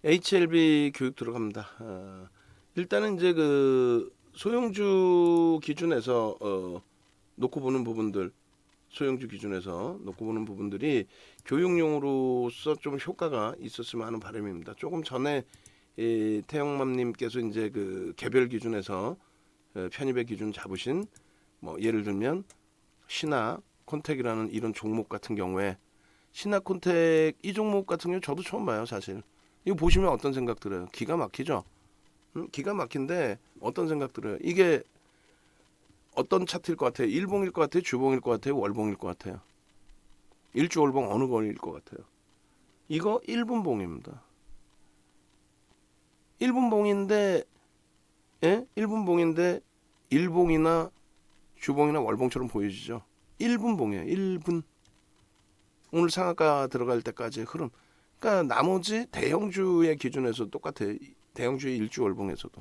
HLB 교육 들어갑니다. 일단은 이제 그 소형주 기준에서 놓고 보는 부분들, 소형주 기준에서 놓고 보는 부분들이 교육용으로서 좀 효과가 있었으면 하는 바람입니다. 조금 전에 태영맘님께서 이제 그 개별 기준에서 편입의 기준 잡으신 뭐 예를 들면 신화 콘택이라는 이런 종목 같은 경우에 신화 콘택 이 종목 같은 경우 저도 처음 봐요, 사실. 이거 보시면 어떤 생각 들어요? 기가 막히죠? 기가 막힌데 어떤 생각 들어요? 이게 어떤 차트일 것 같아요? 일봉일 것 같아요? 주봉일 것 같아요? 월봉일 것 같아요? 일주월봉 어느 거일 것 같아요? 이거 1분봉입니다. 1분봉인데, 예? 1분봉인데 일봉이나 주봉이나 월봉처럼 보여지죠? 1분봉이에요. 1분. 오늘 상한가 들어갈 때까지의 흐름. 그러니까 나머지 대형주의 기준에서 똑같아요. 대형주의 일주월봉에서도.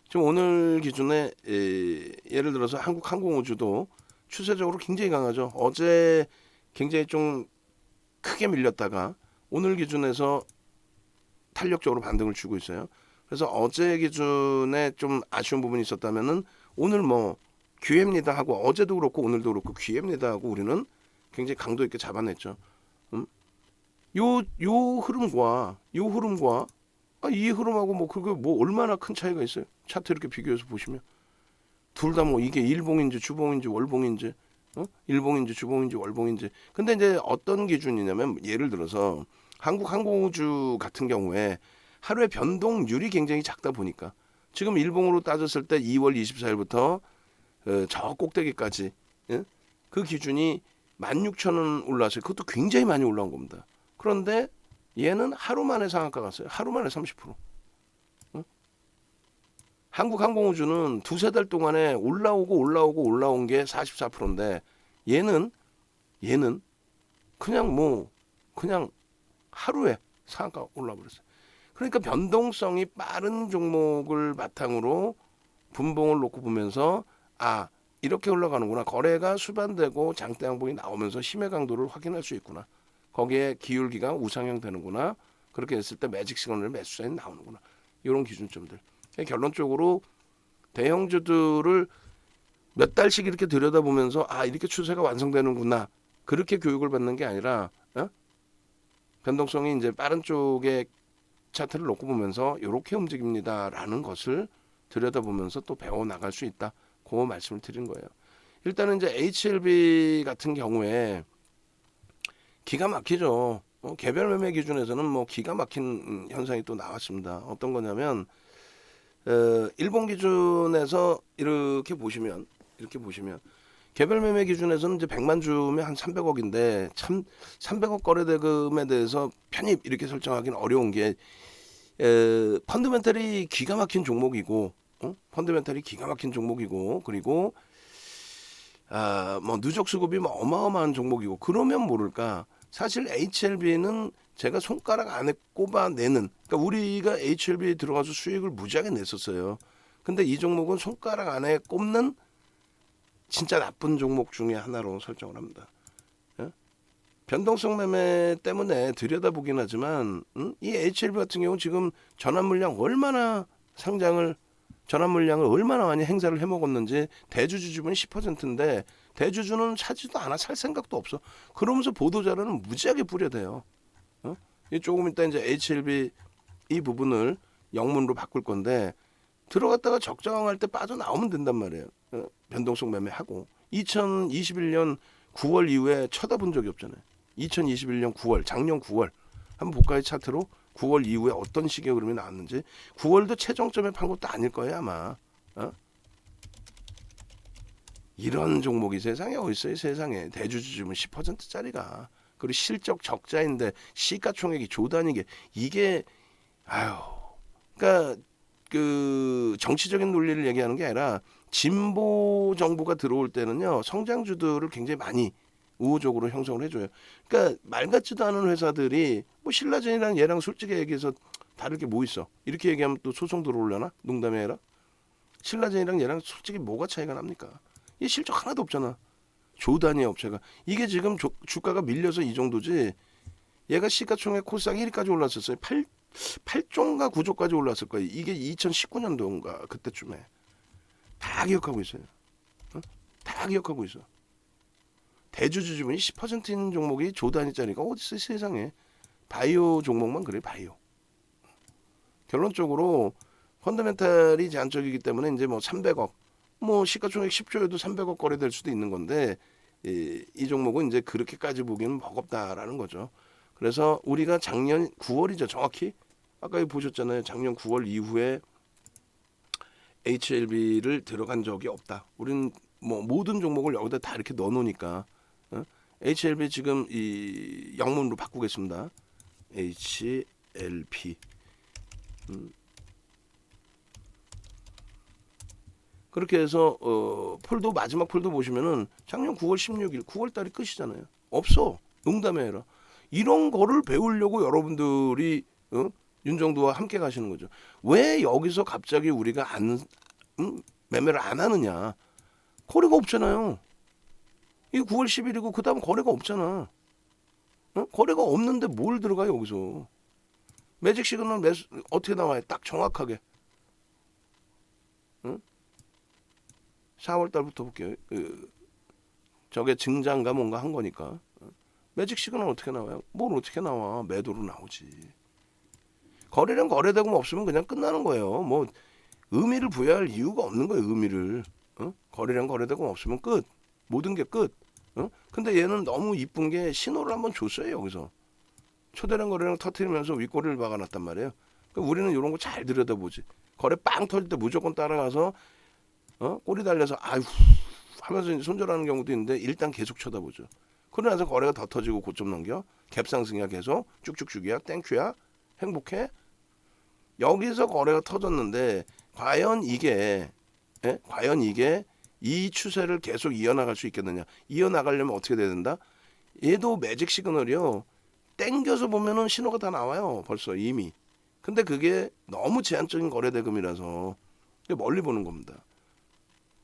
지금 오늘 기준에 예를 들어서 한국항공우주도 추세적으로 굉장히 강하죠. 어제 굉장히 좀 크게 밀렸다가 오늘 기준에서 탄력적으로 반등을 주고 있어요. 그래서 어제 기준에 좀 아쉬운 부분이 있었다면은 오늘 뭐 기회입니다 하고 어제도 그렇고 오늘도 그렇고 기회입니다 하고 우리는 굉장히 강도 있게 잡아냈죠. 요 흐름과 이 흐름하고 뭐 그게 뭐 얼마나 큰 차이가 있어요? 차트 이렇게 비교해서 보시면 둘 다 뭐 이게 일봉인지 주봉인지 월봉인지 일봉인지 주봉인지 월봉인지. 근데 이제 어떤 기준이냐면 예를 들어서 한국항공우주 같은 경우에 하루의 변동률이 굉장히 작다 보니까 지금 일봉으로 따졌을 때 2월 24일부터 저 꼭대기까지 그 기준이 16,000원 올랐어요. 그것도 굉장히 많이 올라온 겁니다. 그런데 얘는 하루 만에 상한가 갔어요. 하루 만에 30%. 한국항공우주는 두세 달 동안에 올라온 게 44%인데 얘는 그냥 하루에 상한가 올라 버렸어요. 그러니까 변동성이 빠른 종목을 바탕으로 분봉을 놓고 보면서 이렇게 올라가는구나. 거래가 수반되고 장대 양봉이 나오면서 힘의 강도를 확인할 수 있구나. 거기에 기울기가 우상향 되는구나. 그렇게 했을 때 매직 시그널 매수 사인이 나오는구나. 이런 기준점들. 결론적으로 대형주들을 몇 달씩 이렇게 들여다보면서 이렇게 추세가 완성되는구나. 그렇게 교육을 받는 게 아니라 변동성이 이제 빠른 쪽의 차트를 놓고 보면서 이렇게 움직입니다라는 것을 들여다보면서 또 배워 나갈 수 있다. 그 말씀을 드린 거예요. 일단은 이제 HLB 같은 경우에 기가 막히죠. 개별 매매 기준에서는 뭐 기가 막힌 현상이 또 나왔습니다. 어떤 거냐면 일본 기준에서 이렇게 보시면 개별 매매 기준에서는 이제 100만 주면 한 300억인데 참 300억 거래 대금에 대해서 편입 이렇게 설정하기는 어려운 게 펀더멘털이 기가 막힌 종목이고 그리고 뭐 누적 수급이 뭐 어마어마한 종목이고 그러면 모를까 사실 HLB는 제가 손가락 안에 꼽아내는 그러니까 우리가 HLB에 들어가서 수익을 무지하게 냈었어요. 근데 이 종목은 손가락 안에 꼽는 진짜 나쁜 종목 중에 하나로 설정을 합니다. 변동성 매매 때문에 들여다보긴 하지만 이 HLB 같은 경우 지금 전환 물량을 얼마나 많이 행사를 해먹었는지 대주주 지분 10%인데 대주주는 사지도 않아 살 생각도 없어. 그러면서 보도자료는 무지하게 뿌려대요. 조금 이따 이제 HLB 이 부분을 영문으로 바꿀 건데 들어갔다가 적정할 때 빠져나오면 된단 말이에요. 변동성 매매하고 2021년 9월 이후에 쳐다본 적이 없잖아요. 2021년 9월 작년 9월 한번 볼까요? 차트로 9월 이후에 어떤 식의 흐름이 나왔는지. 9월도 최종점에 판 것도 아닐 거예요 아마. 이런 종목이 세상에 어디 있어요. 세상에 대주주 지분 10%짜리가 그리고 실적 적자인데 시가총액이 조단위게 이게 그러니까 그 정치적인 논리를 얘기하는 게 아니라 진보 정부가 들어올 때는요 성장주들을 굉장히 많이 우호적으로 형성을 해줘요. 그러니까 말 같지도 않은 회사들이 뭐 신라젠이랑 얘랑 솔직히 얘기해서 다를 게 뭐 있어? 이렇게 얘기하면 또 소송 들어오려나? 농담이 아니라 신라젠이랑 얘랑 솔직히 뭐가 차이가 납니까? 이 실적 하나도 없잖아. 조 단위 업체가 이게 지금 주가가 밀려서 이 정도지. 얘가 시가총액 코스닥 1위까지 올랐었어요. 8조인가 9조까지 올랐을 거예요. 이게 2019년도인가 그때쯤에. 다 기억하고 있어요. 다 기억하고 있어. 대주주 지분이 10%인 종목이 조 단위짜리가 어디 있어 세상에. 바이오 종목만 그래 바이오. 결론적으로 펀더멘탈이 제한적이기 때문에 이제 뭐 300억 뭐 시가총액 10조여도 300억 거래될 수도 있는 건데 이 종목은 이제 그렇게까지 보기는 버겁다라는 거죠. 그래서 우리가 작년 9월이죠 정확히 아까 보셨잖아요. 작년 9월 이후에 HLB를 들어간 적이 없다. 우리는 뭐 모든 종목을 여기다 다 이렇게 넣어놓으니까 HLB 지금 이 영문으로 바꾸겠습니다. HLB 그렇게 해서 폴도 마지막 폴도 보시면은 작년 9월 16일 9월 달이 끝이잖아요. 없어. 농담이 아니라 이런 거를 배우려고 여러분들이 윤정두와 함께 가시는 거죠. 왜 여기서 갑자기 우리가 매매를 안 하느냐? 거래가 없잖아요. 이 9월 10일이고 그다음 거래가 없잖아. 거래가 없는데 뭘 들어가 여기서? 매직 시그널 어떻게 나와요? 딱 정확하게. 4월 달부터 볼게요. 저게 증장가 뭔가 한 거니까. 매직 시그널 어떻게 나와요? 뭘 어떻게 나와? 매도로 나오지. 거래량 거래대금 없으면 그냥 끝나는 거예요. 뭐 의미를 부여할 이유가 없는 거예요. 의미를. 거래량 거래대금 없으면 끝. 모든 게 끝. 근데 얘는 너무 이쁜 게 신호를 한번 줬어요. 여기서. 초대량 거래량 터트리면서 윗꼬리를 박아놨단 말이에요. 그러니까 우리는 이런 거 잘 들여다보지. 거래 빵 터질 때 무조건 따라가서 꼬리 달려서 아유 하면서 이제 손절하는 경우도 있는데 일단 계속 쳐다보죠. 그러고 나서 거래가 더 터지고 고점 넘겨. 갭상승이야 계속. 쭉쭉쭉이야. 땡큐야. 행복해. 여기서 거래가 터졌는데 과연 이게 이 추세를 계속 이어나갈 수 있겠느냐. 이어나가려면 어떻게 돼야 된다. 얘도 매직 시그널이요. 땡겨서 보면은 신호가 다 나와요. 벌써 이미. 근데 그게 너무 제한적인 거래 대금이라서 멀리 보는 겁니다.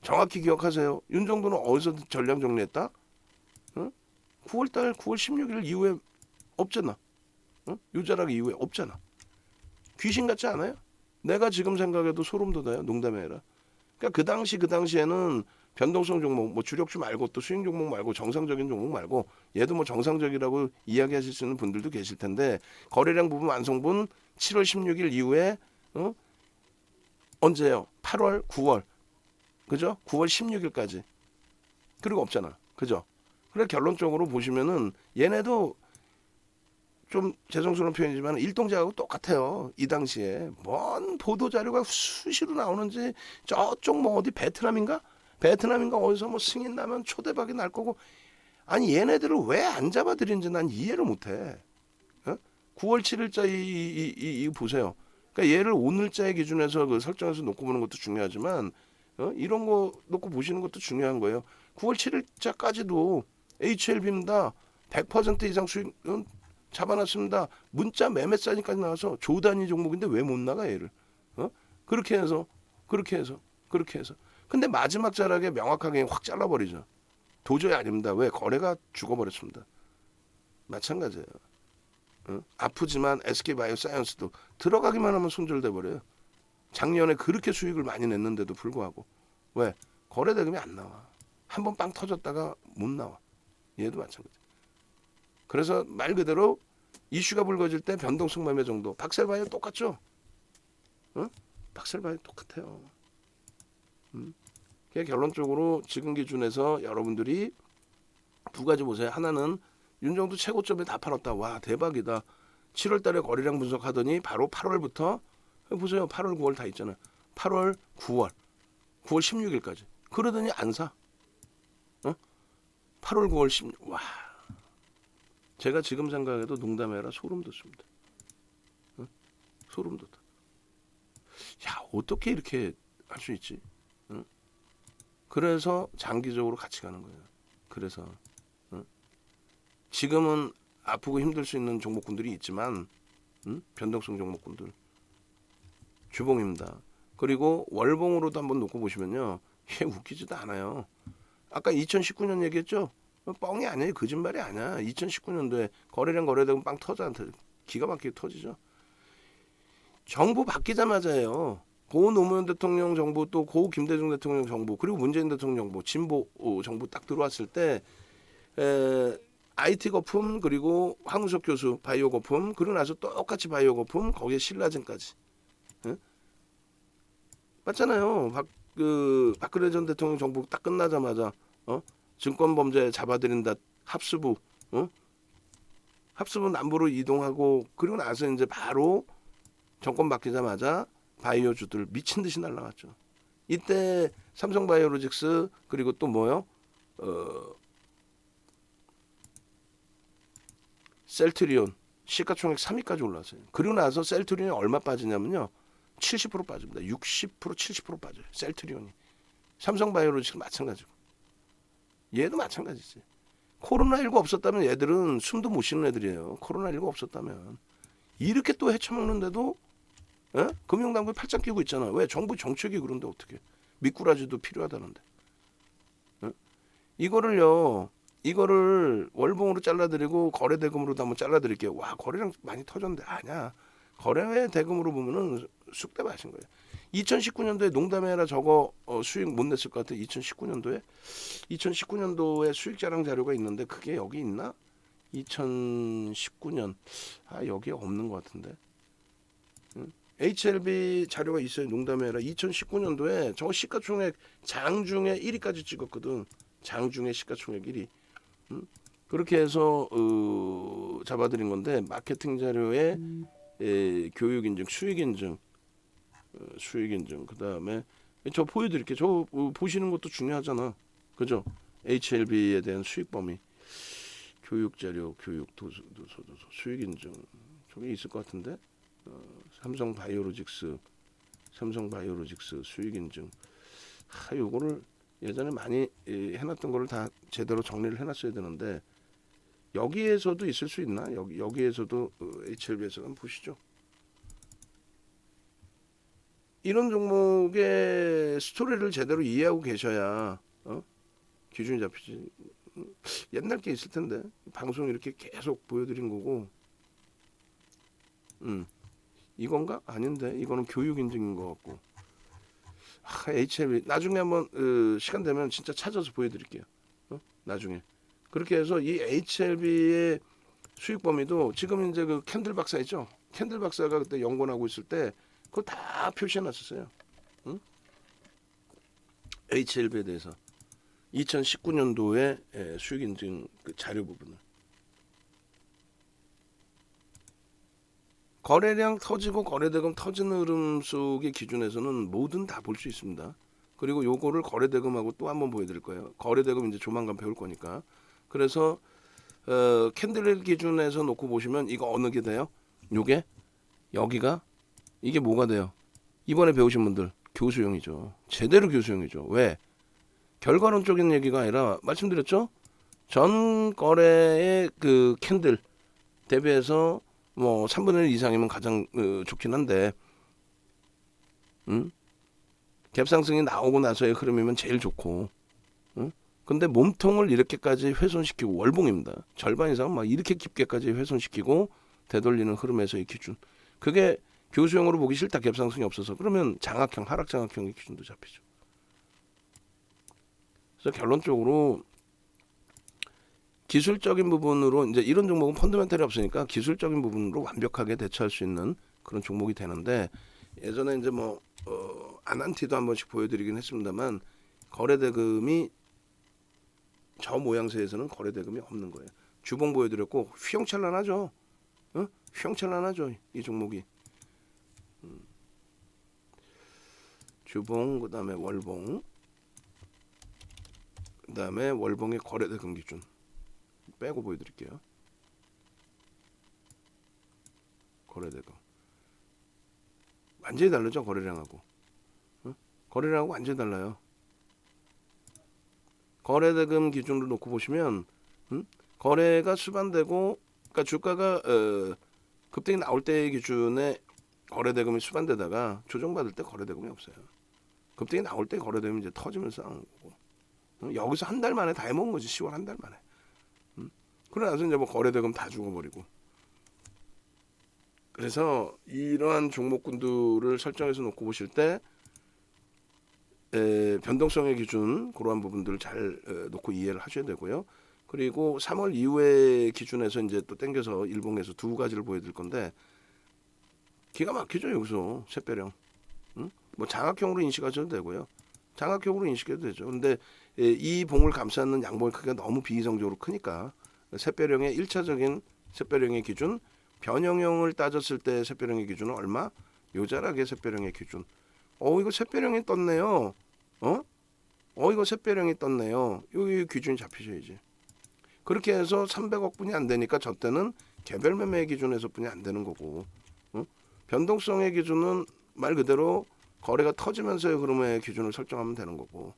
정확히 기억하세요. 윤정도는 어디서 전량 정리했다? 9월달 9월 16일 이후에 없잖아. 유자락 이후에 없잖아. 귀신 같지 않아요? 내가 지금 생각해도 소름 돋아요. 농담이 아니라. 그러니까 그 당시에는 변동성 종목, 뭐 주력주 말고 또 수익 종목 말고 정상적인 종목 말고 얘도 뭐 정상적이라고 이야기하실 수 있는 분들도 계실 텐데 거래량 부분 완성분 7월 16일 이후에 언제요? 8월, 9월. 그죠? 9월 16일까지. 그리고 없잖아. 그죠? 그래 결론적으로 보시면은 얘네도 좀 죄송스러운 표현이지만 일동제하고 똑같아요. 이 당시에 뭔 보도 자료가 수시로 나오는지 저쪽 뭐 어디 베트남인가 어디서 뭐 승인 나면 초대박이 날 거고 아니 얘네들을 왜 안 잡아들인지 난 이해를 못해. 9월 7일자 이 보세요. 그러니까 얘를 오늘자의 기준에서 그 설정해서 놓고 보는 것도 중요하지만 이런 거 놓고 보시는 것도 중요한 거예요. 9월 7일자까지도 HLB입니다. 100% 이상 수익 잡아놨습니다. 문자 매매 사진까지 나와서 조 단위 종목인데 왜 못 나가 얘를? 그렇게 해서. 근데 마지막 자락에 명확하게 확 잘라버리죠. 도저히 아닙니다. 왜? 거래가 죽어버렸습니다. 마찬가지예요. 아프지만 SK바이오사이언스도 들어가기만 하면 손절돼 버려요. 작년에 그렇게 수익을 많이 냈는데도 불구하고 왜? 거래 대금이 안 나와. 한번 빵 터졌다가 못 나와. 얘도 마찬가지. 그래서 말 그대로 이슈가 불거질 때 변동성 매매 정도. 박셀바이오 똑같죠? 박셀바이오 똑같아요. 결론적으로 지금 기준에서 여러분들이 두 가지 보세요. 하나는 윤정도 최고점에 다 팔았다. 와 대박이다. 7월 달에 거래량 분석하더니 바로 8월부터 보세요. 8월 9월 다 있잖아요. 8월 9월 16일까지. 그러더니 안 사. 8월 9월 16일. 와. 제가 지금 생각해도 농담이 아니라 소름 돋습니다. 소름 돋아. 야 어떻게 이렇게 할 수 있지? 그래서 장기적으로 같이 가는 거예요. 그래서 지금은 아프고 힘들 수 있는 종목군들이 있지만 변동성 종목군들 주봉입니다. 그리고 월봉으로도 한번 놓고 보시면요. 이게 웃기지도 않아요. 아까 2019년 얘기했죠? 뻥이 아니에요. 거짓말이 아니야. 2019년도에 거래량 거래대금 빵 터져. 기가 막히게 터지죠. 정부 바뀌자마자요. 고 노무현 대통령 정부 또 고 김대중 대통령 정부 그리고 문재인 대통령 정부 진보 정부 딱 들어왔을 때 IT 거품 그리고 황우석 교수 바이오 거품 그러고 나서 똑같이 바이오 거품 거기에 신라젠까지 맞잖아요. 박근혜 전 대통령 정부 딱 끝나자마자 증권 범죄 잡아들인다 합수부 합수부 남부로 이동하고 그리고 나서 이제 바로 정권 바뀌자마자 바이오주들 미친 듯이 날라갔죠. 이때 삼성바이오로직스 그리고 또 뭐요? 셀트리온 시가총액 3위까지 올랐어요. 그리고 나서 셀트리온이 얼마 빠지냐면요. 70% 빠집니다. 60% 70% 빠져요. 셀트리온이. 삼성바이오로직스 마찬가지고. 얘도 마찬가지지. 코로나19 없었다면 얘들은 숨도 못 쉬는 애들이에요. 코로나19 없었다면. 이렇게 또 헤쳐먹는데도 금융당국이 팔짱 끼고 있잖아. 왜? 정부 정책이 그런데 어떻게. 미꾸라지도 필요하다는데. 이거를 월봉으로 잘라드리고 거래대금으로도 한번 잘라드릴게요. 와 거래량 많이 터졌는데 아니야. 거래대금으로 보면은 쑥대 마신 거예요. 2019년도에 농담해라 저거 수익 못 냈을 것 같아. 2019년도에 수익 자랑 자료가 있는데 그게 여기 있나? 2019년 여기에 없는 것 같은데. HLB 자료가 있어요. 농담해라. 2019년도에 저거 시가총액 장중에 1위까지 찍었거든. 장중에 시가총액 1위. 그렇게 해서 잡아드린 건데 마케팅 자료에 교육 인증, 수익 인증, 그 다음에 저 보여드릴게요. 저 보시는 것도 중요하잖아. 그죠? HLB에 대한 수익 범위, 교육 자료, 교육 도서, 수익 인증 저게 있을 것 같은데. 삼성바이오로직스 수익 인증. 요거를 예전에 많이 해놨던 거를 다 제대로 정리를 해놨어야 되는데 여기에서도 있을 수 있나? 여기에서도 HLB에서 한번 보시죠. 이런 종목의 스토리를 제대로 이해하고 계셔야 기준이 잡히지. 옛날 게 있을 텐데 방송 이렇게 계속 보여드린 거고. 이건가? 아닌데 이거는 교육 인증인 것 같고. HLB 나중에 한번 시간 되면 진짜 찾아서 보여드릴게요. 나중에 그렇게 해서 이 HLB의 수익 범위도 지금 이제 그 캔들 박사 있죠? 캔들 박사가 그때 연구하고 있을 때 그거 다 표시해놨었어요. HLB에 대해서 2019년도에 수익 인증 그 자료 부분을. 거래량 터지고 거래대금 터지는 흐름 속의 기준에서는 뭐든 다 볼 수 있습니다. 그리고 요거를 거래대금하고 또 한번 보여드릴 거예요. 거래대금 이제 조만간 배울 거니까. 그래서 캔들 기준에서 놓고 보시면 이거 어느 게 돼요? 요게 여기가 이게 뭐가 돼요? 이번에 배우신 분들 교수용이죠. 제대로 교수용이죠. 왜? 결과론적인 얘기가 아니라 말씀드렸죠? 전 거래의 그 캔들 대비해서 뭐 3분의 1 이상이면 가장 좋긴 한데 갭상승이 나오고 나서의 흐름이면 제일 좋고 근데 몸통을 이렇게까지 훼손시키고 월봉입니다. 절반 이상은 막 이렇게 깊게까지 훼손시키고 되돌리는 흐름에서의 기준. 그게 교수용으로 보기 싫다. 갭상승이 없어서. 그러면 장악형, 하락 장악형의 기준도 잡히죠. 그래서 결론적으로 기술적인 부분으로 이제 이런 종목은 펀더멘털이 없으니까 기술적인 부분으로 완벽하게 대처할 수 있는 그런 종목이 되는데 예전에 이제 뭐 아난티도 한 번씩 보여드리긴 했습니다만 거래대금이 저 모양새에서는 거래대금이 없는 거예요. 주봉 보여드렸고 휘영찬란하죠. 휘영찬란하죠. 이 종목이. 주봉 그다음에 월봉 그다음에 월봉의 거래대금 기준 빼고 보여드릴게요. 거래대금 완전히 다르죠. 거래량하고 거래량하고 완전히 달라요. 거래대금 기준으로 놓고 보시면 거래가 수반되고 그러니까 주가가 급등이 나올 때의 기준에 거래대금이 수반되다가 조정받을 때 거래대금이 없어요. 급등이 나올 때 거래대금이 이제 터지면서 나오는 거고 여기서 한 달 만에 다 해먹은 거지. 10월 한 달 만에. 그러고 나서 이제 뭐 거래대금 다 죽어버리고. 그래서 이러한 종목군들을 설정해서 놓고 보실 때 변동성의 기준 그러한 부분들을 잘 놓고 이해를 하셔야 되고요. 그리고 3월 이후의 기준에서 이제 또 땡겨서 일봉에서 두 가지를 보여드릴 건데 기가 막히죠 여기서 샛별형. 응? 뭐 장악형으로 인식하셔도 되고요. 장악형으로 인식해도 되죠. 근데 이 봉을 감싸는 양봉의 크기가 너무 비이성적으로 크니까 샛별형의 1차적인 샛별형의 기준, 변형형을 따졌을 때 샛별형의 기준은 얼마? 요자락의 샛별형의 기준. 이거 샛별형이 떴네요. 이거 샛별형이 떴네요. 여기 기준이 잡히셔야지. 그렇게 해서 300억 분이 안 되니까 저 때는 개별 매매 기준에서 분이 안 되는 거고. 변동성의 기준은 말 그대로 거래가 터지면서의 흐름의 기준을 설정하면 되는 거고.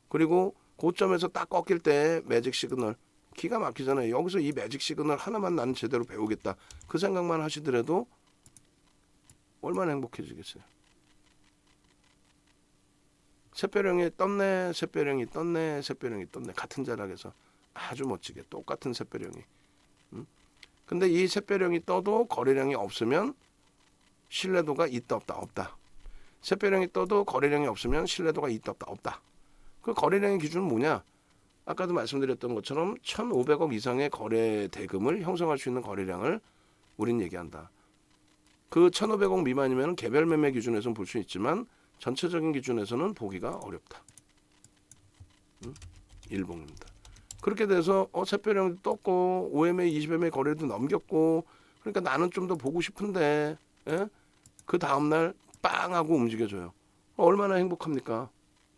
그리고 고점에서 딱 꺾일 때 매직 시그널 기가 막히잖아요. 여기서 이 매직 시그널 하나만 나는 제대로 배우겠다. 그 생각만 하시더라도 얼마나 행복해지겠어요. 샛별형이 떴네, 샛별형이 떴네, 샛별형이 떴네. 같은 자락에서 아주 멋지게 똑같은 샛별형이. 근데 이 샛별형이 떠도 거래량이 없으면 신뢰도가 있다 없다 없다. 샛별형이 떠도 거래량이 없으면 신뢰도가 있다 없다 없다. 그 거래량의 기준은 뭐냐? 아까도 말씀드렸던 것처럼 1,500억 이상의 거래 대금을 형성할 수 있는 거래량을 우린 얘기한다. 그 1,500억 미만이면 개별 매매 기준에서는 볼 수 있지만 전체적인 기준에서는 보기가 어렵다. 일봉입니다. 그렇게 돼서 샛별형도 떴고 5MA, 20MA 거래도 넘겼고 그러니까 나는 좀 더 보고 싶은데 그 다음날 빵 하고 움직여줘요. 얼마나 행복합니까?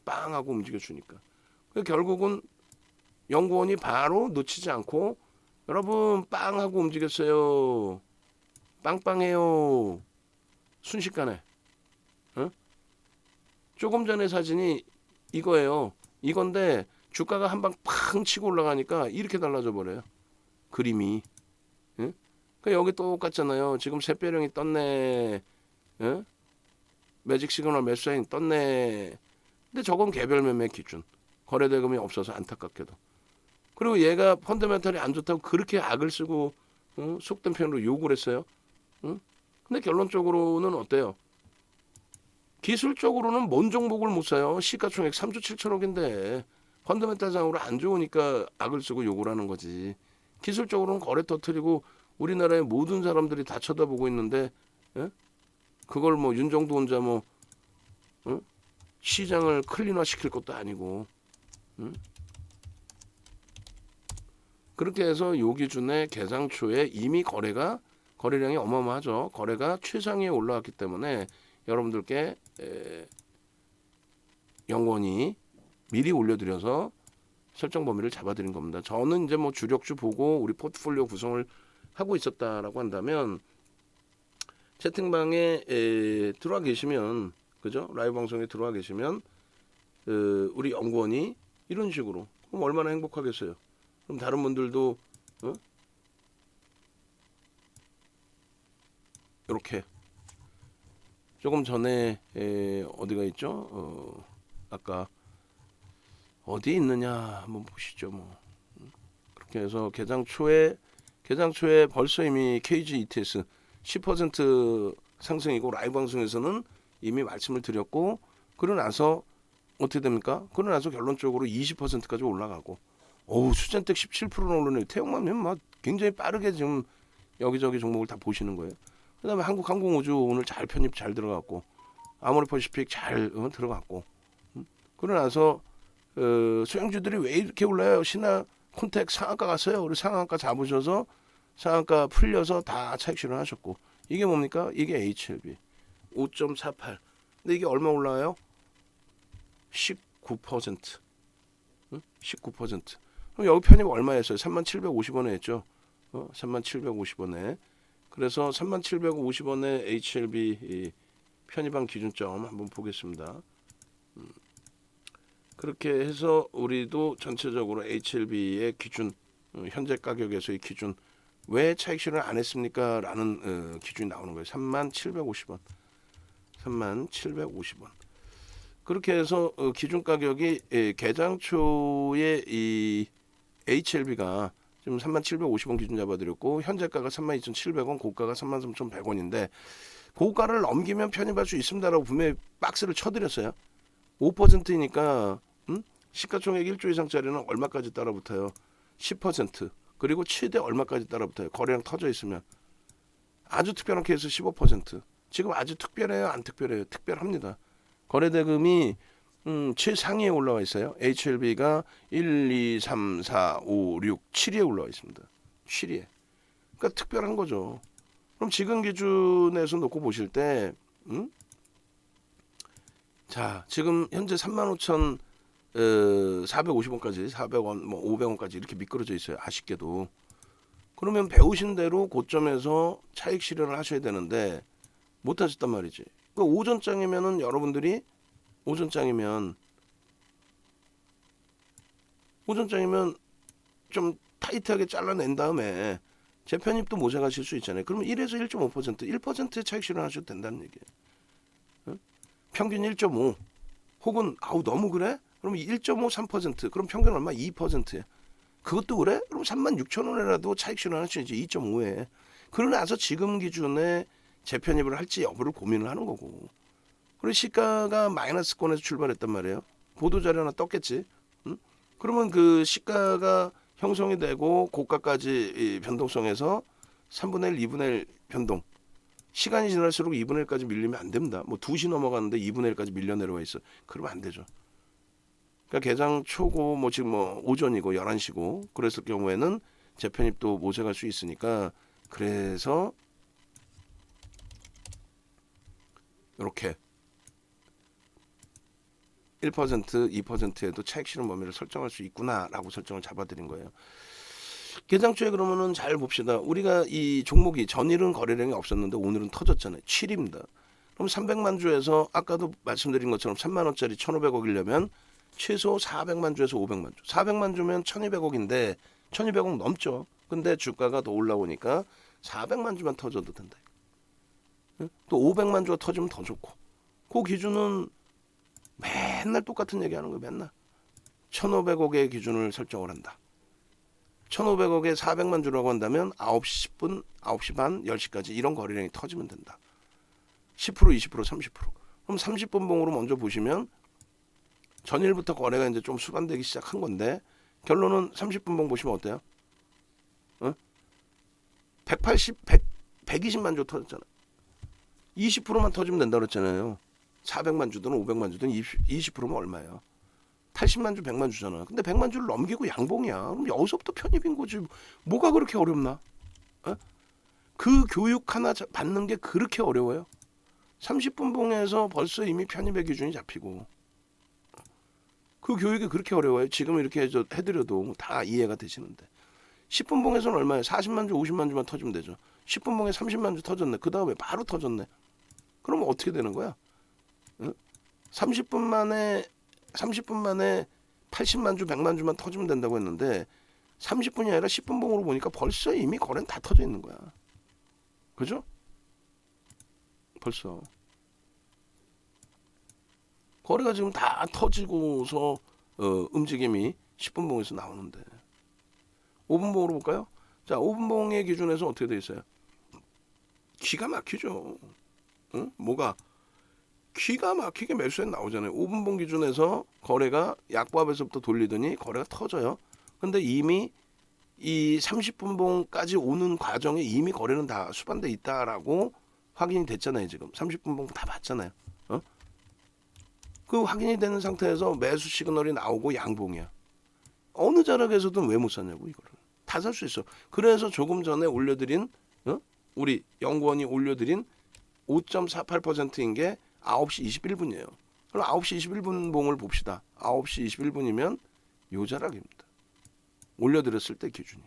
빵 하고 움직여주니까. 결국은 연구원이 바로 놓치지 않고 여러분 빵 하고 움직였어요. 빵빵해요. 순식간에. 조금 전에 사진이 이거예요. 이건데 주가가 한 방 팡 치고 올라가니까 이렇게 달라져 버려요. 그림이. 그러니까 여기 똑같잖아요. 지금 샛별형이 떴네. 매직 시그널 매수사인 떴네. 근데 저건 개별 매매 기준. 거래 대금이 없어서 안타깝게도. 그리고 얘가 펀더멘털이 안 좋다고 그렇게 악을 쓰고 속된 표현으로 욕을 했어요. 근데 결론적으로는 어때요? 기술적으로는 뭔 종목을 못 사요. 시가총액 3조 7천억인데 펀더멘탈상으로 안 좋으니까 악을 쓰고 욕을 하는 거지. 기술적으로는 거래 터뜨리고 우리나라의 모든 사람들이 다 쳐다보고 있는데 그걸 뭐 윤정도 혼자 뭐 시장을 클린화 시킬 것도 아니고 그렇게 해서 요 기준에 개장 초에 이미 거래량이 어마어마하죠. 거래가 최상위에 올라왔기 때문에 여러분들께 연구원이 미리 올려드려서 설정 범위를 잡아드린 겁니다. 저는 이제 뭐 주력주 보고 우리 포트폴리오 구성을 하고 있었다라고 한다면 채팅방에 들어와 계시면 그죠? 라이브 방송에 들어와 계시면 우리 연구원이 이런 식으로 그럼 얼마나 행복하겠어요. 그럼 다른 분들도 이렇게 조금 전에 어디가 있죠? 아까 어디 있느냐 한번 보시죠. 뭐 그렇게 해서 개장 초에 벌써 이미 KG ETS 10% 상승이고 라이브 방송에서는 이미 말씀을 드렸고 그러고 나서 어떻게 됩니까? 그러고 나서 결론적으로 20%까지 올라가고 수젠텍 17%는 오르네. 태용만면 막 굉장히 빠르게 지금 여기저기 종목을 다 보시는 거예요. 그다음에 한국항공우주 오늘 잘 편입 잘 들어갔고 아모레퍼시픽 잘 들어갔고 그러고 나서 소형주들이 왜 이렇게 올라요? 신화 콘텍 상한가 갔어요. 우리 상한가 잡으셔서 상한가 풀려서 다 차익 실현하셨고 이게 뭡니까? 이게 HLB 5.48. 근데 이게 얼마 올라요? 19%. 19%. 그럼 여기 편입 얼마였어요? 3750원에 했죠. 3750원에. 그래서 3750원에 HLB 편입한 기준점 한번 보겠습니다. 그렇게 해서 우리도 전체적으로 HLB의 기준 현재 가격에서의 기준 왜 차익 실현 안 했습니까? 라는 기준이 나오는 거예요. 3750원. 3750원. 그렇게 해서 기준 가격이 개장 초에 이 HLB가 지금 3750원 기준 잡아드렸고 현재가가 32,700원, 고가가 33,100원인데 고가를 넘기면 편입할 수 있습니다라고 분명히 박스를 쳐드렸어요. 5%니까 시가총액 1조 이상짜리는 얼마까지 따라붙어요? 10%. 그리고 최대 얼마까지 따라붙어요? 거래량 터져 있으면. 아주 특별한 케이스 15%. 지금 아주 특별해요? 안 특별해요? 특별합니다. 거래대금이 최상위에 올라와 있어요. HLB가 1, 2, 3, 4, 5, 6, 7위에 올라와 있습니다. 7위에. 그러니까 특별한 거죠. 그럼 지금 기준에서 놓고 보실 때 자, 지금 현재 35,450원까지 400원, 뭐 500원까지 이렇게 미끄러져 있어요. 아쉽게도. 그러면 배우신 대로 고점에서 차익 실현을 하셔야 되는데 못 하셨단 말이지. 그 오전장이면은 여러분들이 오전장이면 좀 타이트하게 잘라낸 다음에 재편입도 모자가실 수 있잖아요. 그러면 1에서 1.5%, 1%의 차익 실현하셔도 된다는 얘기예요. 평균 1.5 혹은 아우 너무 그래? 그럼 1.5, 3% 그럼 평균 얼마? 2%야. 그것도 그래? 그럼 36,000원이라도 차익 실현할 수 있지. 2.5에. 그러고 나서 지금 기준에 재편입을 할지 여부를 고민을 하는 거고. 그리고 시가가 마이너스권에서 출발했단 말이에요. 보도자료 하나 떴겠지. 그러면 그 시가가 형성이 되고 고가까지 변동성에서 3분의 1, 2분의 1 변동. 시간이 지날수록 2분의 1까지 밀리면 안 됩니다. 뭐 2시 넘어갔는데 2분의 1까지 밀려 내려와 있어. 그러면 안 되죠. 그러니까 개장 초고 뭐 지금 뭐 오전이고 11시고 그랬을 경우에는 재편입도 모자랄 수 있으니까 그래서 이렇게 1%, 2%에도 차익 실현 범위를 설정할 수 있구나라고 설정을 잡아드린 거예요. 개장초에 그러면은 잘 봅시다. 우리가 이 종목이 전일은 거래량이 없었는데 오늘은 터졌잖아요. 7입니다. 그럼 300만 주에서 아까도 말씀드린 것처럼 3만 원짜리 1,500억이려면 최소 400만 주에서 500만 주. 400만 주면 1,200억인데 1,200억 넘죠. 근데 주가가 더 올라오니까 400만 주만 터져도 된다. 또 500만 주가 터지면 더 좋고. 그 기준은 맨날 똑같은 얘기하는 거예요. 맨날 1,500억의 기준을 설정을 한다. 1,500억에 400만 주라고 한다면 9시 10분, 9시 반, 10시까지 이런 거래량이 터지면 된다. 10%, 20%, 30%. 그럼 30분 봉으로 먼저 보시면 전일부터 거래가 이제 좀 수반되기 시작한 건데 결론은 30분 봉 보시면 어때요? 120만 주 터졌잖아. 20%만 터지면 된다 그랬잖아요. 400만 주든 500만 주든 20%면 얼마예요? 80만 주, 100만 주잖아. 근데 100만 주를 넘기고 양봉이야. 그럼 여기서부터 편입인 거지. 뭐가 그렇게 어렵나? 그 교육 하나 받는 게 그렇게 어려워요? 30분 봉에서 벌써 이미 편입의 기준이 잡히고 그 교육이 그렇게 어려워요? 지금 이렇게 해드려도 다 이해가 되시는데 10분 봉에서는 얼마예요? 40만 주, 50만 주만 터지면 되죠. 10분 봉에 30만 주 터졌네. 그 다음에 바로 터졌네. 그러면 어떻게 되는 거야? 30분 만에 80만 주, 100만 주만 터지면 된다고 했는데 30분이 아니라 10분 봉으로 보니까 벌써 이미 거래는 다 터져 있는 거야. 그죠? 벌써 거래가 지금 다 터지고서 움직임이 10분 봉에서 나오는데 5분 봉으로 볼까요? 자, 5분 봉의 기준에서 어떻게 돼 있어요? 기가 막히죠. 뭐가? 기가 막히게 매수에 나오잖아요. 5분 봉 기준에서 거래가 약보합에서부터 돌리더니 거래가 터져요. 근데 이미 이 30분 봉까지 오는 과정에 이미 거래는 다 수반돼 있다라고 확인이 됐잖아요. 지금 30분 봉 다 봤잖아요. 그 확인이 되는 상태에서 매수 시그널이 나오고 양봉이야. 어느 자락에서든 왜 못 사냐고 이거를. 다 살 수 있어. 그래서 조금 전에 올려드린 우리 연구원이 올려드린 5.48%인 게 9시 21분이에요. 그럼 9시 21분 봉을 봅시다. 9시 21분이면 요 자락입니다. 올려드렸을 때 기준이.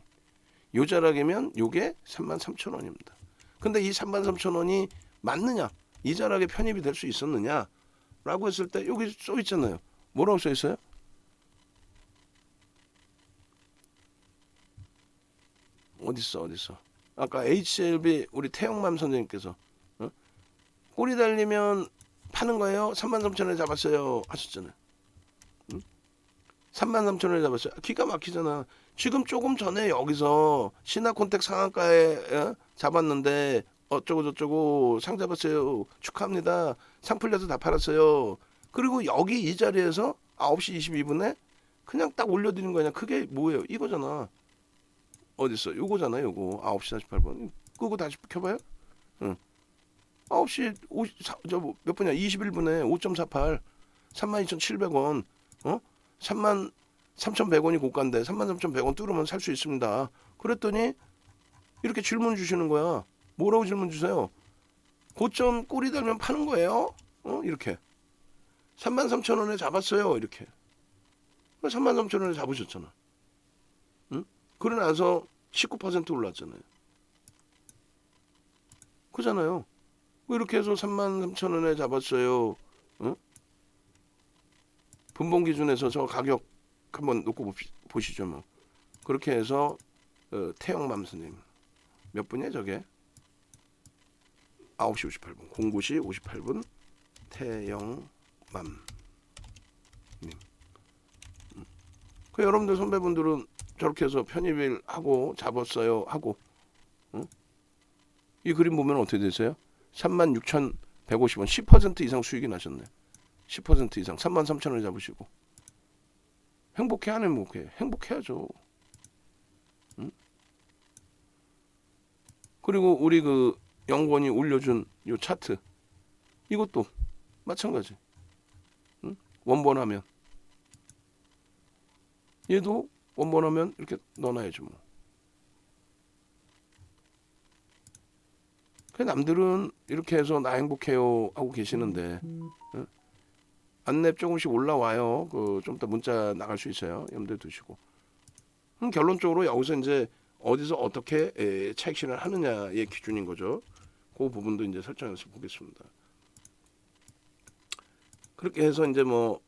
요 자락이면 요게 33,000원입니다. 근데 이 33,000원이 맞느냐? 이 자락에 편입이 될 수 있었느냐? 라고 했을 때 여기 써 있잖아요. 뭐라고 써 있어요? 어딨어? 아까 HLB 우리 태영맘 선생님께서 꼬리 달리면 파는 거예요? 33,000원에 잡았어요 하셨잖아요. 33,000원에 잡았어요. 기가 막히잖아. 지금 조금 전에 여기서 신화콘텍 상한가에 잡았는데 어쩌고 저쩌고 상 잡았어요. 축하합니다. 상 풀려서 다 팔았어요. 그리고 여기 이 자리에서 9시 22분에 그냥 딱 올려드린 거냐. 그게 뭐예요? 이거잖아. 어딨어? 요거잖아. 요거 9시 48분. 끄고 다시 켜봐요. 응. 9시 몇 분이야? 21분에 5.48 32,700원. 33,100원이 고가인데 33,100원 뚫으면 살 수 있습니다. 그랬더니 이렇게 질문 주시는 거야. 뭐라고 질문 주세요? 고점 꼬리 달면 파는 거예요? 이렇게 33,000원에 잡았어요. 이렇게 33,000원에 잡으셨잖아. 응? 그러고 나서 19% 올랐잖아요. 그잖아요. 이렇게 해서 33,000원에 잡았어요. 응? 분봉 기준에서 저 가격 한번 놓고 보시죠. 뭐 그렇게 해서 태영맘스님 몇 분이야 저게? 9시 58분 09시 58분 태영맘님. 그 여러분들 선배분들은 저렇게 해서 편입을 하고 잡았어요 하고 이 그림 보면 어떻게 되세요? 36,150원 10% 이상 수익이 나셨네. 10% 이상 33,000원 잡으시고 행복해 안 행복해? 행복해야죠. 응? 그리고 우리 그 영권이 올려준 요 차트 이것도 마찬가지. 응? 원본하면 얘도 원본하면 이렇게 넣어놔야죠 뭐. 남들은 이렇게 해서 나 행복해요 하고 계시는데 응? 안랩 조금씩 올라와요. 좀 이따 문자 나갈 수 있어요. 염두에 두시고. 결론적으로 여기서 이제 어디서 어떻게 차익 실현을 하느냐의 기준인 거죠. 그 부분도 이제 설정해서 보겠습니다. 그렇게 해서 이제 뭐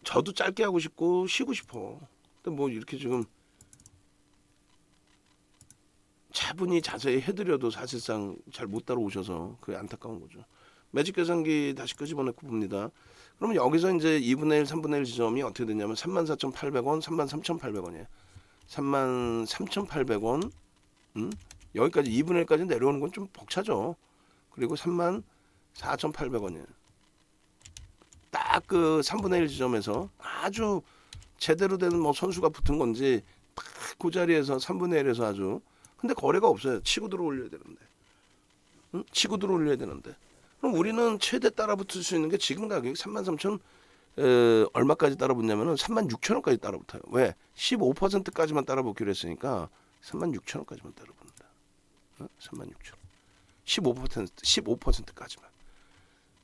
저도 짧게 하고 싶고 쉬고 싶어. 근데 뭐 이렇게 지금 차분히 자세히 해드려도 사실상 잘 못 따라오셔서 그게 안타까운 거죠. 매직 계산기 다시 끄집어내고 봅니다. 그러면 여기서 이제 2분의 1, 3분의 1 지점이 어떻게 되냐면 34,800원, 33,800원이에요. 33,800원. 여기까지 2분의 1까지 내려오는 건 좀 벅차죠. 그리고 34,800원이에요. 딱 그 3분의 1 지점에서 아주 제대로 된 뭐 선수가 붙은 건지 딱 그 자리에서 3분의 1에서 아주 근데 거래가 없어요. 치고 들어 올려야 되는데. 치고 들어 올려야 되는데. 그럼 우리는 최대 따라붙을 수 있는 게 지금 가격이 33,000 얼마까지 따라붙냐면은 36,000원까지 따라붙어요. 왜? 15%까지만 따라붙기로 했으니까 36,000원까지만 따라붙는다. 36,000원. 15%까지만.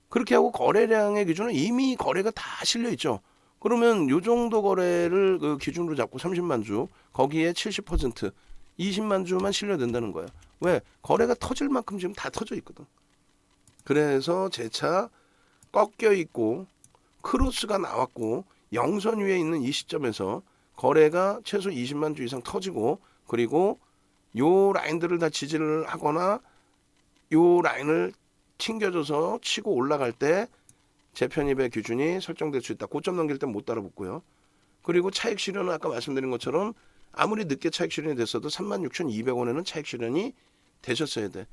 그렇게 하고 거래량의 기준은 이미 거래가 다 실려 있죠. 그러면 요 정도 거래를 그 기준으로 잡고 30만 주 거기에 70% 20만 주만 실려 된다는 거예요. 왜? 거래가 터질 만큼 지금 다 터져 있거든. 그래서 재차 꺾여 있고 크로스가 나왔고 영선 위에 있는 이 시점에서 거래가 최소 20만 주 이상 터지고 그리고 요 라인들을 다 지지를 하거나 요 라인을 튕겨줘서 치고 올라갈 때 재편입의 기준이 설정될 수 있다. 고점 넘길 땐 못 따라붙고요. 그리고 차익 실현은 아까 말씀드린 것처럼 아무리 늦게 차익 실현이 됐어도 36,200원에는 차익 실현이 되셨어야 돼.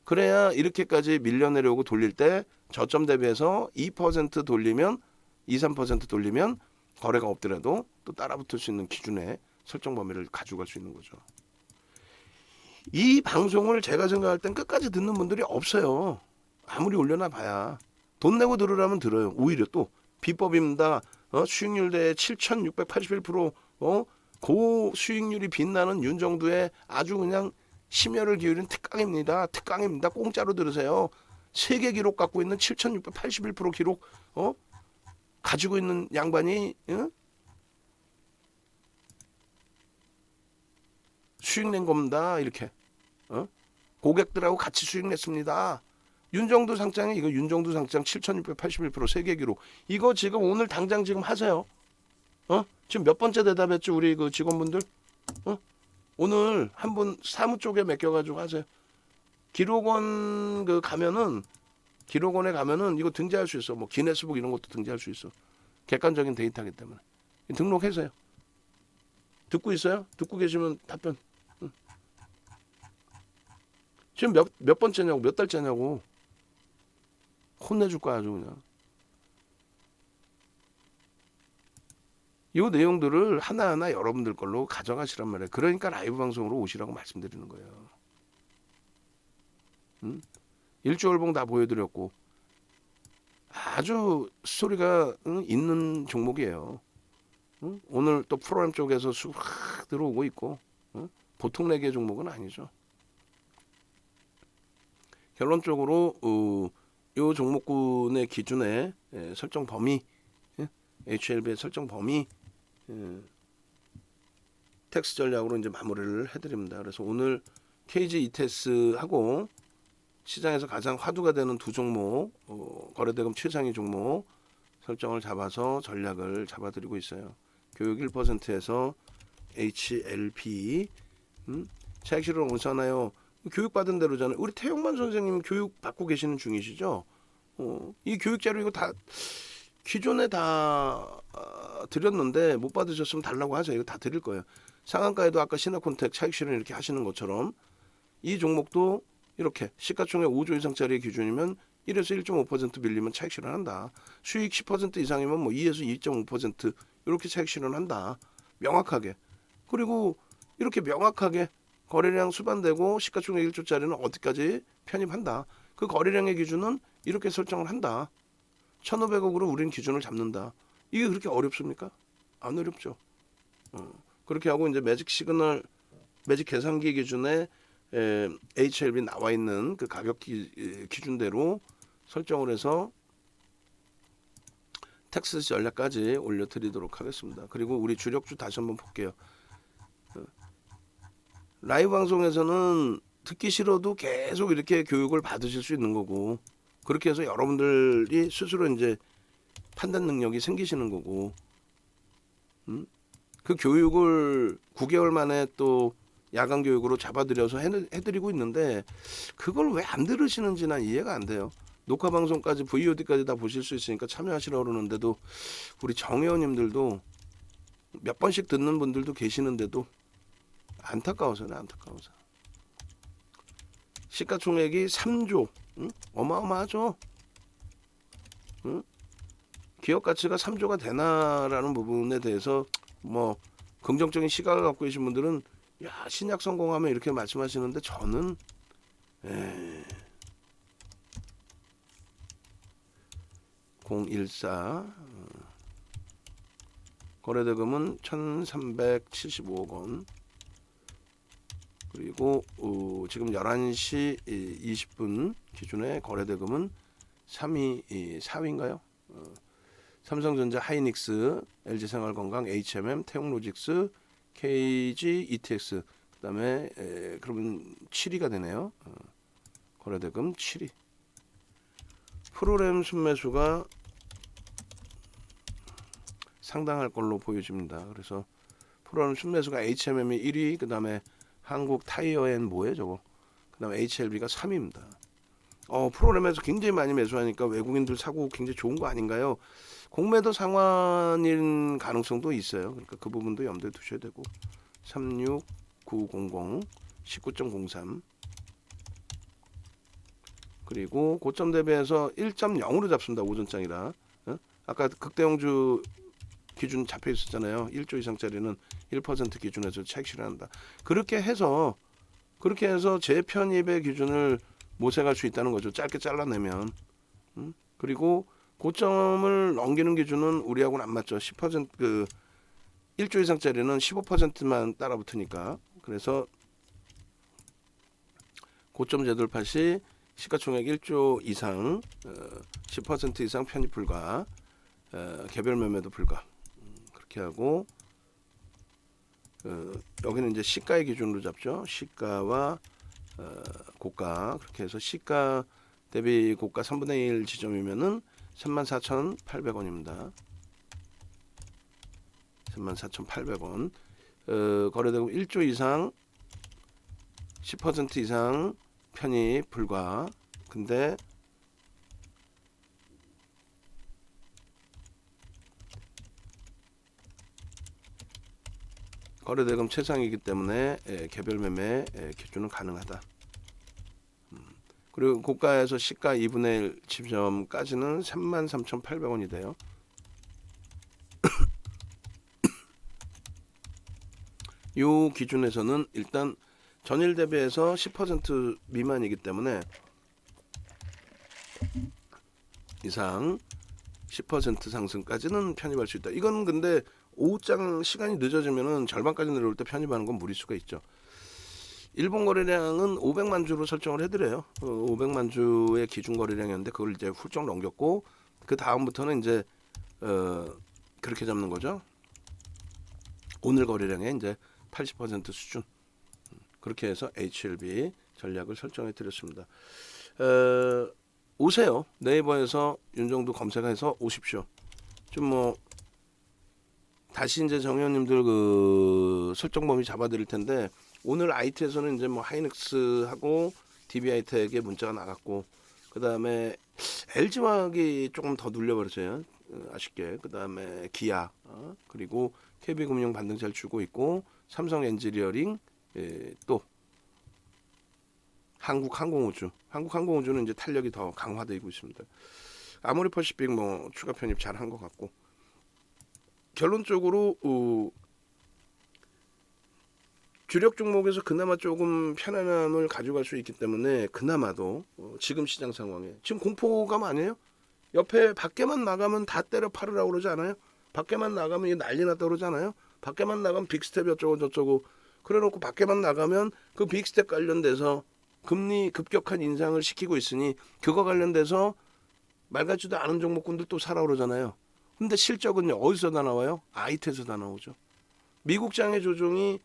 그래야 이렇게까지 밀려 내려오고 돌릴 때 저점 대비해서 2% 돌리면 2, 3% 돌리면 거래가 없더라도 또 따라붙을 수 있는 기준의 설정 범위를 가져갈 수 있는 거죠. 이 방송을 제가 생각할 땐 끝까지 듣는 분들이 없어요. 아무리 올려놔 봐야. 돈 내고 들으라면 들어요. 오히려 또 비법입니다. 수익률 대 7,681%, 고 수익률이 빛나는 윤정두의 아주 그냥 심혈을 기울인 특강입니다. 특강입니다. 공짜로 들으세요. 세계 기록 갖고 있는 7,681% 기록 가지고 있는 양반이 수익 낸 겁니다. 이렇게 고객들하고 같이 수익 냈습니다. 윤정두 상장이 이거 윤정두 상장 7,681% 세계 기록 이거 지금 오늘 당장 지금 하세요. 지금 몇 번째 대답했죠 우리 그 직원분들? 오늘 한 분 사무 쪽에 맡겨가지고 하세요. 기록원 그 가면은 기록원에 가면은 이거 등재할 수 있어. 뭐 기네스북 이런 것도 등재할 수 있어. 객관적인 데이터이기 때문에 등록해서요. 듣고 있어요? 듣고 계시면 답변. 지금 몇 번째냐고, 몇 달째냐고. 혼내줄 거야 아주 그냥. 이 내용들을 하나하나 여러분들 걸로 가져가시란 말이에요. 그러니까 라이브 방송으로 오시라고 말씀드리는 거예요. 일주월봉 다 보여드렸고 아주 스토리가 있는 종목이에요. 오늘 또 프로그램 쪽에서 쑥 들어오고 있고 보통 4개 종목은 아니죠. 결론적으로 이 종목군의 기준의 설정 범위, HLB의 설정 범위, 텍스 전략으로 이제 마무리를 해드립니다. 그래서 오늘 KG ETS하고 시장에서 가장 화두가 되는 두 종목, 거래대금 최상위 종목 설정을 잡아서 전략을 잡아드리고 있어요. 교육 1%에서 HLB, 차익 실현 오잖아요. 교육 받은 대로잖아요. 우리 태용만 선생님 교육 받고 계시는 중이시죠? 이 교육 자료 이거 다 기존에 다 드렸는데 못 받으셨으면 달라고 하세요. 이거 다 드릴 거예요. 상한가에도 아까 신화콘텍 차익 실현 이렇게 하시는 것처럼 이 종목도 이렇게 시가총액 5조 이상짜리 기준이면 1에서 1.5% 밀리면 차익 실현한다. 수익 10% 이상이면 뭐 2에서 2.5% 이렇게 차익 실현한다. 명확하게. 그리고 이렇게 명확하게 거래량 수반되고 시가총액 1조짜리는 어디까지 편입한다. 그 거래량의 기준은 이렇게 설정을 한다. 1,500억으로 우리는 기준을 잡는다. 이게 그렇게 어렵습니까? 안 어렵죠. 그렇게 하고 이제 매직 시그널, 매직 계산기 기준에 HLB 나와 있는 그 가격 기준대로 설정을 해서 텍스 전략까지 올려드리도록 하겠습니다. 그리고 우리 주력주 다시 한번 볼게요. 라이브 방송에서는 듣기 싫어도 계속 이렇게 교육을 받으실 수 있는 거고 그렇게 해서 여러분들이 스스로 이제 판단 능력이 생기시는 거고 그 교육을 9개월 만에 또 야간 교육으로 잡아들여서 해드리고 있는데 그걸 왜 안 들으시는지 난 이해가 안 돼요. 녹화 방송까지 VOD까지 다 보실 수 있으니까 참여하시라고 그러는데도 우리 정회원님들도 몇 번씩 듣는 분들도 계시는데도 안타까워서는 안타까워서 시가총액이 3조 어마어마하죠. 기업 가치가 3조가 되나라는 부분에 대해서 뭐 긍정적인 시각을 갖고 계신 분들은 야 신약 성공하면 이렇게 말씀하시는데 저는 014 거래대금은 1,375억 원 그리고 지금 11시 20분 기준에 거래대금은 4위인가요? 삼성전자, 하이닉스, LG생활건강, HMM, 태용로직스, KG, ETX 그다음에 그러면 7위가 되네요. 거래대금 7위. 프로그램 순매수가 상당할 걸로 보여집니다. 그래서 프로그램 순매수가 HMM이 1위, 그다음에 한국 타이어앤 뭐예요 저거? 그다음에 HLB가 3위입니다. 프로그램에서 굉장히 많이 매수하니까 외국인들 사고 굉장히 좋은 거 아닌가요? 공매도 상환인 가능성도 있어요. 그러니까 그 부분도 염두에 두셔야 되고 36900 19.03 그리고 고점 대비해서 1.0으로 잡습니다. 오전장이라. 아까 극대형주 기준 잡혀 있었잖아요. 1조 이상짜리는 1% 기준에서 차익 실현한다. 그렇게 해서 재편입의 기준을 모색할 수 있다는 거죠. 짧게 잘라내면. 그리고 고점을 넘기는 기준은 우리하고는 안 맞죠. 10% 1조 이상짜리는 15%만 따라붙으니까. 그래서 고점 재돌파 시 시가총액 1조 이상 10% 이상 편입 불가 개별 매매도 불가 그렇게 하고 여기는 이제 시가의 기준으로 잡죠. 시가와 고가 그렇게 해서 시가 대비 고가 3분의 1 지점이면은 34,800원입니다. 34,800원. 거래대금 1조 이상 10% 이상 편입 불가. 근데 거래대금 최상이기 때문에 개별 매매 기준은 가능하다. 그리고 고가에서 시가 2분의 1 지점까지는 33,800원이 돼요. 이 기준에서는 일단 전일 대비해서 10% 미만이기 때문에 이상 10% 상승까지는 편입할 수 있다. 이건 근데 오후장 시간이 늦어지면은 절반까지 내려올 때 편입하는 건 무리수가 있죠. 일본 거래량은 500만 주로 설정을 해드려요. 500만 주의 기준 거래량이었는데 그걸 이제 훌쩍 넘겼고 그 다음부터는 이제 그렇게 잡는 거죠. 오늘 거래량의 이제 80% 수준. 그렇게 해서 HLB 전략을 설정해 드렸습니다. 오세요. 네이버에서 윤정두 검색해서 오십시오. 좀 뭐 다시 이제 정의원님들 그 설정 범위 잡아드릴 텐데 오늘 IT에서는 이제 뭐 하이닉스하고 DB하이텍에 문자가 나갔고 그 다음에 LG화학이 조금 더 눌려버렸어요. 아쉽게. 그 다음에 기아 그리고 KB금융 반등 잘 주고 있고 삼성 엔지니어링 또 한국항공우주는 이제 탄력이 더 강화되고 있습니다. 아모리퍼시픽 뭐 추가 편입 잘 한 것 같고 결론적으로 주력 종목에서 그나마 조금 편안함을 가져갈 수 있기 때문에 그나마도 지금 시장 상황에 지금 공포감 아니에요? 옆에 밖에만 나가면 다 때려 팔으라고 그러지 않아요? 밖에만 나가면 난리 났다 그러지 않아요? 밖에만 나가면 빅스텝 어쩌고 저쩌고 그래놓고 밖에만 나가면 그 빅스텝 관련돼서 금리 급격한 인상을 시키고 있으니 그거 관련돼서 말 같지도 않은 종목군들 또 사라 그러잖아요. 근데 실적은요 어디서 다 나와요? 아이트에서 다 나오죠. 미국 장의 조정이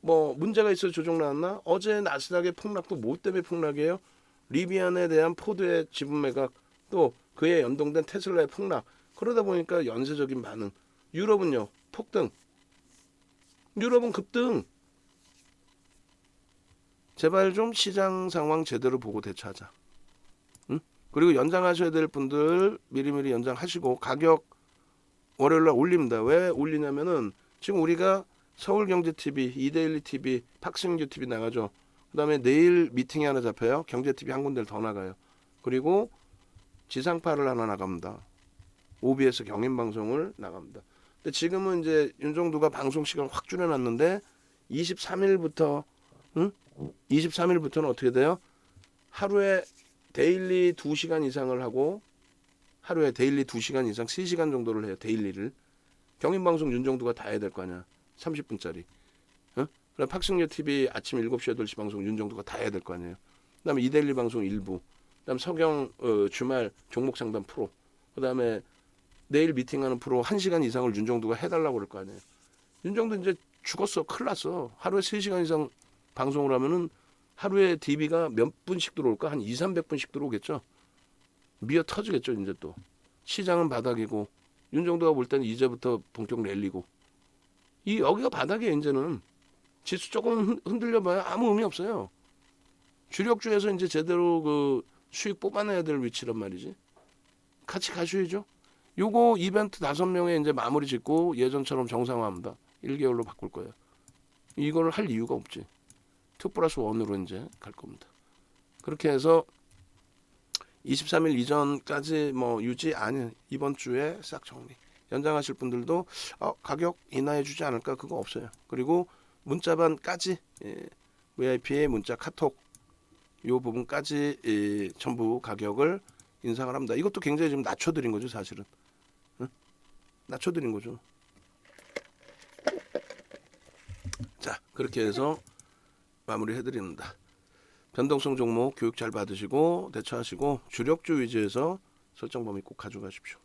뭐 문제가 있어 조정 나왔나? 어제 나스닥의 폭락도 뭐 때문에 폭락이에요? 리비안에 대한 포드의 지분 매각 또 그에 연동된 테슬라의 폭락 그러다 보니까 연쇄적인 반응. 유럽은요 폭등. 유럽은 급등. 제발 좀 시장 상황 제대로 보고 대처하자. 응? 그리고 연장하셔야 될 분들 미리미리 연장하시고 가격 월요일날 올립니다. 왜 올리냐면은 지금 우리가 서울경제TV, 이데일리TV, 박승규TV 나가죠. 그 다음에 내일 미팅이 하나 잡혀요. 경제TV 한 군데를 더 나가요. 그리고 지상파를 하나 나갑니다. OBS 경인방송을 나갑니다. 근데 지금은 이제 윤정두가 방송 시간 확 줄여놨는데 23일부터 23일부터는 어떻게 돼요? 하루에 데일리 2시간 이상을 하고 하루에 데일리 2시간 이상 3시간 정도를 해요. 데일리를. 경인방송 윤정두가 다 해야 될 거 아니야. 30분짜리. 그럼 박승규TV 아침 7시 8시 방송 윤정두가 다 해야 될 거 아니에요. 그 다음에 이데일리 방송 일부. 그 다음 서경 주말 종목상담 프로. 그 다음에 내일 미팅하는 프로 1시간 이상을 윤정두가 해달라고 그럴 거 아니에요. 윤정두 이제 죽었어. 큰일 났어. 하루에 3시간 이상 방송을 하면은 하루에 DB가 몇 분씩 들어올까? 한 200~300분씩 들어오겠죠. 미어 터지겠죠. 이제 또. 시장은 바닥이고 윤정두가 볼 때는 이제부터 본격 랠리고 이 여기가 바닥이에요. 이제는. 지수 조금 흔들려봐야 아무 의미 없어요. 주력주에서 이제 제대로 그 수익 뽑아내야 될 위치란 말이지. 같이 가셔야죠. 요거 이벤트 5명에 이제 마무리 짓고 예전처럼 정상화합니다. 1개월로 바꿀 거예요. 이걸 할 이유가 없지. 2+1으로 이제 갈 겁니다. 그렇게 해서 23일 이전까지 뭐 유지 아니 이번 주에 싹 정리. 연장하실 분들도 가격 인하해 주지 않을까 그거 없어요. 그리고 문자반까지 VIP의 문자 카톡 요 부분까지 전부 가격을 인상을 합니다. 이것도 굉장히 좀 낮춰드린 거죠 사실은. 응? 낮춰드린 거죠. 자 그렇게 해서 마무리해드립니다. 변동성 종목 교육 잘 받으시고 대처하시고 주력주 위주에서 설정 범위 꼭 가져가십시오.